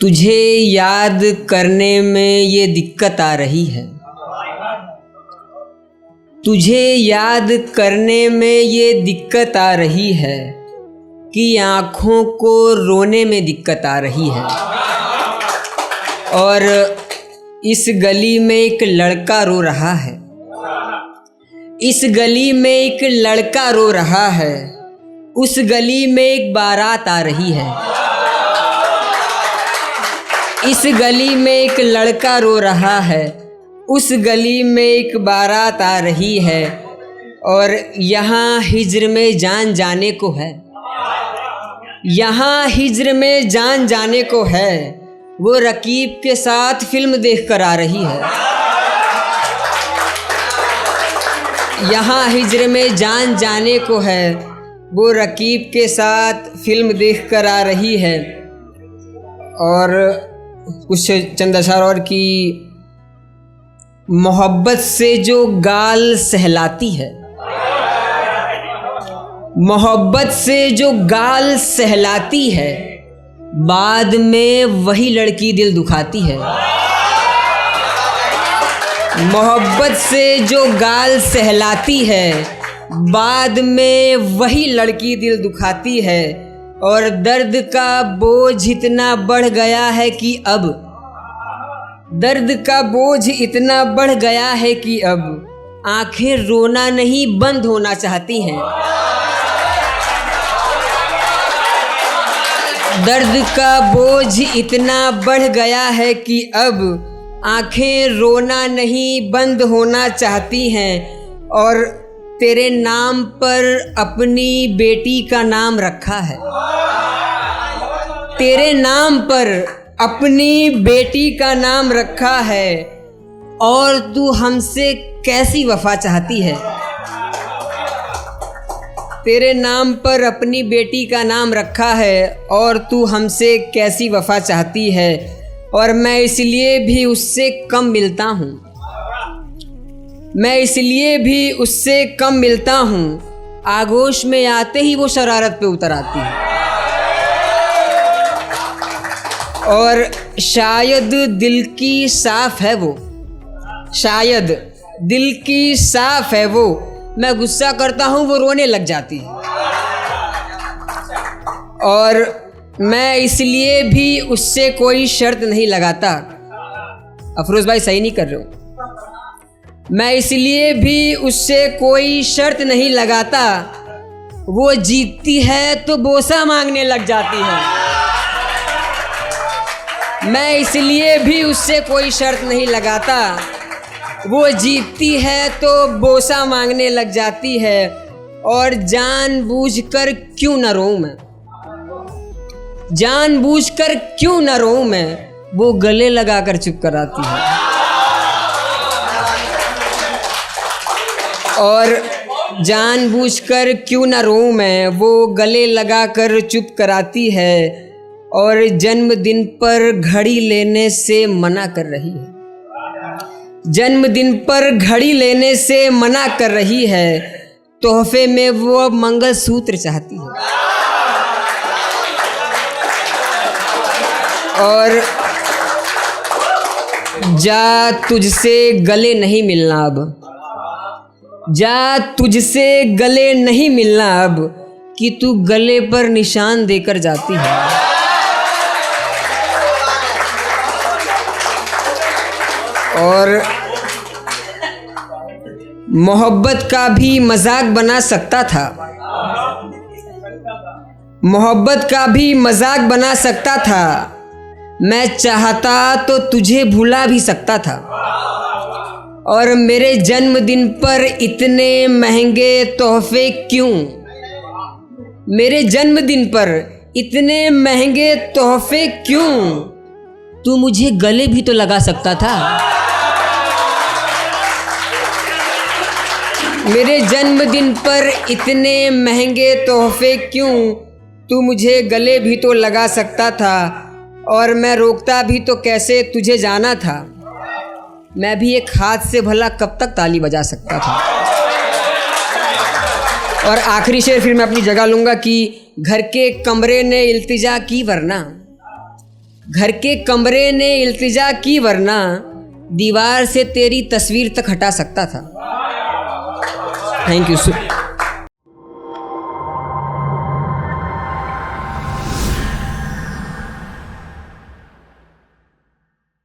तुझे याद करने में ये दिक्कत आ रही है, तुझे याद करने में ये दिक्कत आ रही है कि आँखों को रोने में दिक्कत आ रही है। और इस गली में एक लड़का रो रहा है, इस गली में एक लड़का रो रहा है, उस गली में एक बारात आ रही है। इस गली में एक लड़का रो रहा है, उस गली में एक बारात आ रही है। और यहाँ हिज्र में जान जाने को है, यहाँ हिज्र में जान जाने को है। वो रकीब के साथ फिल्म देख कर आ रही है। यहाँ हिज्र में जान जाने को है, वो रकीब के साथ फिल्म देख कर आ रही है। और कुछ चंद अशआर और की, मोहब्बत से जो गाल सहलाती है, मोहब्बत से जो गाल सहलाती है, बाद में वही लड़की दिल दुखाती है। मोहब्बत से जो गाल सहलाती है, बाद में वही लड़की दिल दुखाती है। और दर्द का बोझ इतना बढ़ गया है कि अब, दर्द का बोझ इतना बढ़ गया है कि अब आंखें रोना नहीं बंद होना चाहती हैं। दर्द का बोझ इतना बढ़ गया है कि अब आंखें रोना नहीं बंद होना चाहती हैं। और तेरे नाम पर अपनी बेटी का नाम रखा है, तेरे नाम पर अपनी बेटी का नाम रखा है। और तू हमसे कैसी वफा चाहती है, तेरे नाम पर अपनी बेटी का नाम रखा है और तू हमसे कैसी वफा चाहती है। और मैं इसलिए भी उससे कम मिलता हूँ, मैं इसलिए भी उससे कम मिलता हूँ। आगोश में आते ही वो शरारत पे उतर आती है। और शायद दिल की साफ है वो, शायद दिल की साफ है वो, मैं गुस्सा करता हूँ वो रोने लग जाती है। और मैं इसलिए भी उससे कोई शर्त नहीं लगाता। अफरोज़ भाई सही नहीं कर रहे हो। मैं इसलिए भी उससे कोई शर्त नहीं लगाता, वो जीतती है तो बोसा मांगने लग जाती है। मैं इसलिए भी उससे कोई शर्त नहीं लगाता, वो जीतती है तो बोसा मांगने लग जाती है। और जानबूझकर क्यों न रोऊं मैं, जानबूझकर क्यों न रोऊं मैं, वो गले लगाकर चुप कराती है। और जानबूझकर क्यों न रोऊं मैं, वो गले लगाकर चुप कराती है। और जन्मदिन पर घड़ी लेने से मना कर रही है, जन्मदिन पर घड़ी लेने से मना कर रही है। तोहफे में वो मंगलसूत्र चाहती है। और जा तुझसे गले नहीं मिलना अब, जा तुझसे गले नहीं मिलना अब, कि तू गले पर निशान देकर जाती है। और मोहब्बत का भी मजाक बना सकता था, मोहब्बत का भी मजाक बना सकता था। मैं चाहता तो तुझे भुला भी सकता था। और मेरे जन्मदिन पर इतने महंगे तोहफे क्यों, मेरे जन्मदिन पर इतने महंगे तोहफे क्यों, तू मुझे गले भी तो लगा सकता था। मेरे जन्मदिन पर इतने महंगे तोहफे क्यों, तू मुझे गले भी तो लगा सकता था। और मैं रोकता भी तो कैसे, तुझे जाना था। मैं भी एक हाथ से भला कब तक ताली बजा सकता था। और आखिरी शेर फिर मैं अपनी जगह लूँगा कि घर के कमरे ने इल्तिजा की वरना, घर के कमरे ने इल्तिजा की वरना दीवार से तेरी तस्वीर तक हटा सकता था। Thank you.